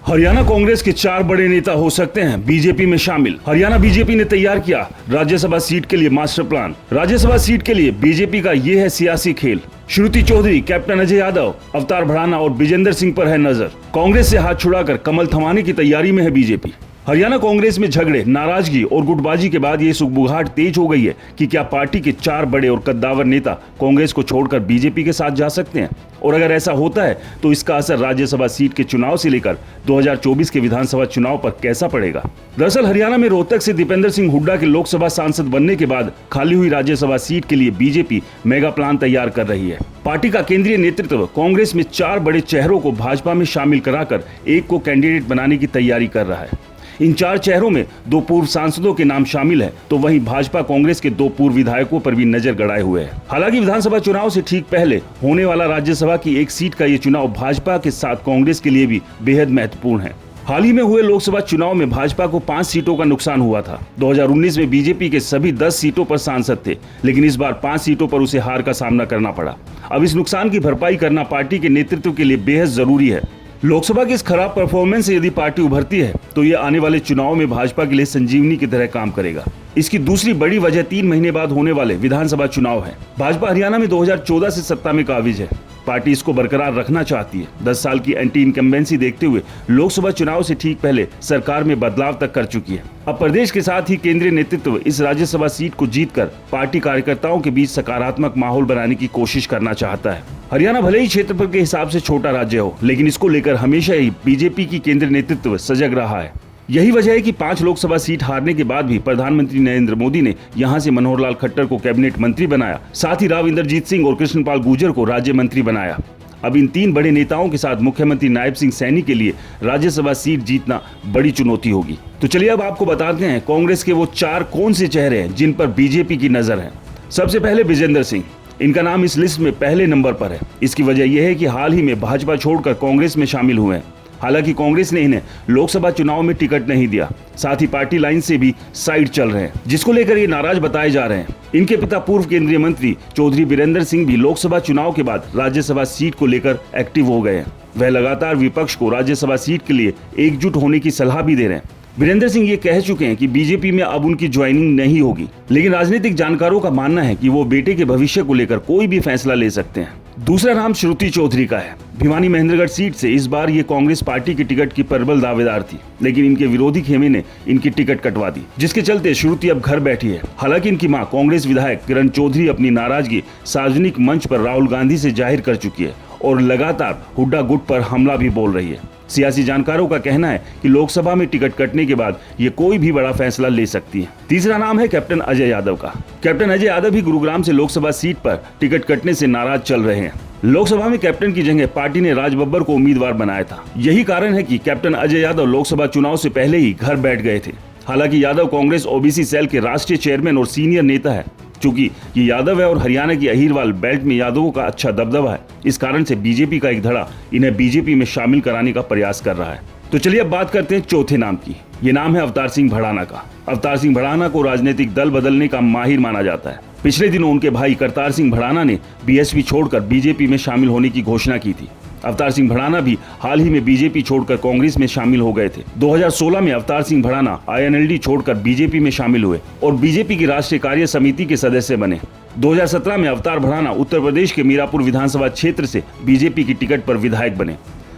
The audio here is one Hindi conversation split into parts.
हरियाणा कांग्रेस के 4 बड़े नेता हो सकते हैं बीजेपी में शामिल। हरियाणा बीजेपी ने तैयार किया राज्यसभा सीट के लिए मास्टर प्लान। राज्यसभा सीट के लिए बीजेपी का ये है सियासी खेल। श्रुति चौधरी, कैप्टन अजय यादव, अवतार भड़ाना और विजेंद्र सिंह पर है नजर। कांग्रेस से हाथ छुड़ाकर कमल थमाने की तैयारी में है बीजेपी। हरियाणा कांग्रेस में झगड़े, नाराजगी और गुटबाजी के बाद ये सुगबुगाहट तेज हो गई है कि क्या पार्टी के 4 बड़े और कद्दावर नेता कांग्रेस को छोड़कर बीजेपी के साथ जा सकते हैं, और अगर ऐसा होता है तो इसका असर राज्यसभा सीट के चुनाव से लेकर 2024 के विधानसभा चुनाव पर कैसा पड़ेगा। दरअसल हरियाणा में रोहतक से दीपेंद्र सिंह हुड्डा के लोकसभा सांसद बनने के बाद खाली हुई राज्यसभा सीट के लिए बीजेपी मेगा प्लान तैयार कर रही है। पार्टी का केंद्रीय नेतृत्व कांग्रेस में 4 बड़े चेहरों को भाजपा में शामिल कराकर एक को कैंडिडेट बनाने की तैयारी कर रहा है। इन 4 चेहरों में 2 पूर्व सांसदों के नाम शामिल हैं, तो वहीं भाजपा कांग्रेस के 2 पूर्व विधायकों पर भी नजर गड़ाए हुए है। हालांकि विधानसभा चुनाव से ठीक पहले होने वाला राज्यसभा की एक सीट का ये चुनाव भाजपा के साथ कांग्रेस के लिए भी बेहद महत्वपूर्ण है। हाल ही में हुए लोकसभा चुनाव में भाजपा को 5 सीटों का नुकसान हुआ था। 2019 में बीजेपी के सभी 10 सीटों पर सांसद थे, लेकिन इस बार 5 सीटों पर उसे हार का सामना करना पड़ा। अब इस नुकसान की भरपाई करना पार्टी के नेतृत्व के लिए बेहद जरूरी है। लोकसभा की इस खराब परफॉर्मेंस से यदि पार्टी उभरती है तो ये आने वाले चुनाव में भाजपा के लिए संजीवनी की तरह काम करेगा। इसकी दूसरी बड़ी वजह 3 महीने बाद होने वाले विधानसभा चुनाव है। भाजपा हरियाणा में 2014 से सत्ता में काबिज है। पार्टी इसको बरकरार रखना चाहती है। 10 साल की एंटी इनकम्बेंसी देखते हुए लोकसभा चुनाव से ठीक पहले सरकार में बदलाव तक कर चुकी है। अब प्रदेश के साथ ही केंद्रीय नेतृत्व इस राज्यसभा सीट को जीतकर पार्टी कार्यकर्ताओं के बीच सकारात्मक माहौल बनाने की कोशिश करना चाहता है। हरियाणा भले ही क्षेत्रफल के हिसाब से छोटा राज्य हो, लेकिन इसको लेकर हमेशा ही बीजेपी की केंद्रीय नेतृत्व सजग रहा है। यही वजह है कि 5 लोकसभा सीट हारने के बाद भी प्रधानमंत्री नरेंद्र मोदी ने यहां से मनोहर लाल खट्टर को कैबिनेट मंत्री बनाया, साथ ही राव इंद्रजीत सिंह और कृष्णपाल गुर्जर को राज्य मंत्री बनाया। अब इन 3 बड़े नेताओं के साथ मुख्यमंत्री नायब सिंह सैनी के लिए राज्यसभा सीट जीतना बड़ी चुनौती होगी। तो चलिए अब आपको बताते हैं कांग्रेस के वो 4 कौन से चेहरे हैं जिन पर बीजेपी की नजर है। सबसे पहले विजेंद्र सिंह। इनका नाम इस लिस्ट में पहले नंबर पर है। इसकी वजह यह है कि हाल ही में भाजपा छोड़कर कांग्रेस में शामिल हुए हैं। हालांकि कांग्रेस ने इन्हें लोकसभा चुनाव में टिकट नहीं दिया, साथ ही पार्टी लाइन से भी साइड चल रहे हैं, जिसको लेकर ये नाराज बताए जा रहे हैं। इनके पिता पूर्व केंद्रीय मंत्री चौधरी वीरेंद्र सिंह भी लोकसभा चुनाव के बाद राज्यसभा सीट को लेकर एक्टिव हो गए हैं। वह लगातार विपक्ष को राज्यसभा सीट के लिए एकजुट होने की सलाह भी दे रहे हैं। वीरेंद्र सिंह ये कह चुके हैं कि बीजेपी में अब उनकी ज्वाइनिंग नहीं होगी, लेकिन राजनीतिक जानकारों का मानना है कि वो बेटे के भविष्य को लेकर कोई भी फैसला ले सकते हैं। दूसरा नाम श्रुति चौधरी का है। भिवानी महेंद्रगढ़ सीट से इस बार ये कांग्रेस पार्टी की टिकट की प्रबल दावेदार थी, लेकिन इनके विरोधी खेमे ने इनकी टिकट कटवा दी, जिसके चलते श्रुति अब घर बैठी है। हालांकि इनकी मां कांग्रेस विधायक किरण चौधरी अपनी नाराजगी सार्वजनिक मंच पर राहुल गांधी से जाहिर कर चुकी है और लगातार हुड्डा गुट पर हमला भी बोल रही है। सियासी जानकारों का कहना है कि लोकसभा में टिकट कटने के बाद ये कोई भी बड़ा फैसला ले सकती है। तीसरा नाम है कैप्टन अजय यादव का। कैप्टन अजय यादव भी गुरुग्राम से लोकसभा सीट पर टिकट कटने से नाराज चल रहे हैं। लोकसभा में कैप्टन की जगह पार्टी ने राज बब्बर को उम्मीदवार बनाया था। यही कारण है कि कैप्टन अजय यादव लोकसभा चुनाव से पहले ही घर बैठ गए थे। हालांकि यादव कांग्रेस ओबीसी सेल के राष्ट्रीय चेयरमैन और सीनियर नेता है। चूंकि ये यादव है और हरियाणा की अहीरवाल बेल्ट में यादवों का अच्छा दबदबा है, इस कारण से बीजेपी का एक धड़ा इन्हें बीजेपी में शामिल कराने का प्रयास कर रहा है। तो चलिए अब बात करते हैं चौथे नाम की। ये नाम है अवतार सिंह भड़ाना का। अवतार सिंह भड़ाना को राजनीतिक दल बदलने का माहिर माना जाता है। पिछले दिनों उनके भाई करतार सिंह भड़ाना ने बीएसपी छोड़कर बीजेपी में शामिल होने की घोषणा की थी। अवतार सिंह भड़ाना भी हाल ही में बीजेपी छोड़कर कांग्रेस में शामिल हो गए थे। 2016 में अवतार सिंह भड़ाना आईएनएलडी छोड़कर बीजेपी में शामिल हुए और बीजेपी की राष्ट्रीय कार्य समिति के सदस्य बने। 2017 में अवतार भड़ाना उत्तर प्रदेश के मीरापुर विधानसभा क्षेत्र से बीजेपी की टिकट पर विधायक बने।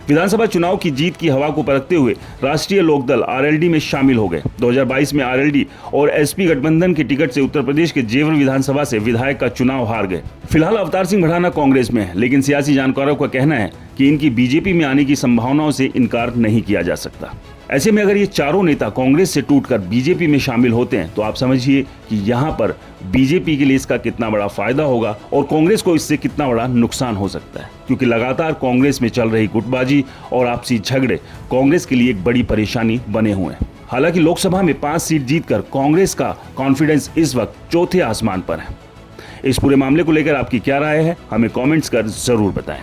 विधानसभा चुनाव की जीत की हवा को परखते हुए राष्ट्रीय लोकदल आरएलडी में शामिल हो गए। 2022 में आरएलडी और एसपी गठबंधन की टिकट से उत्तर प्रदेश के जेवर विधानसभा से विधायक का चुनाव हार गए। फिलहाल अवतार सिंह भड़ाना कांग्रेस में है, लेकिन सियासी जानकारों का कहना है कि इनकी बीजेपी में आने की संभावनाओं से इनकार नहीं किया जा सकता। ऐसे में अगर ये चारों नेता कांग्रेस से टूटकर बीजेपी में शामिल होते हैं तो आप समझिए कि यहाँ पर बीजेपी के लिए इसका कितना बड़ा फायदा होगा और कांग्रेस को इससे कितना बड़ा नुकसान हो सकता है, क्योंकि लगातार कांग्रेस में चल रही गुटबाजी और आपसी झगड़े कांग्रेस के लिए एक बड़ी परेशानी बने हुए हैं। हालांकि लोकसभा में 5 सीट जीतकर कांग्रेस का कॉन्फिडेंस इस वक्त चौथे आसमान पर है। इस पूरे मामले को लेकर आपकी क्या राय है, हमें कमेंट्स कर जरूर बताएं।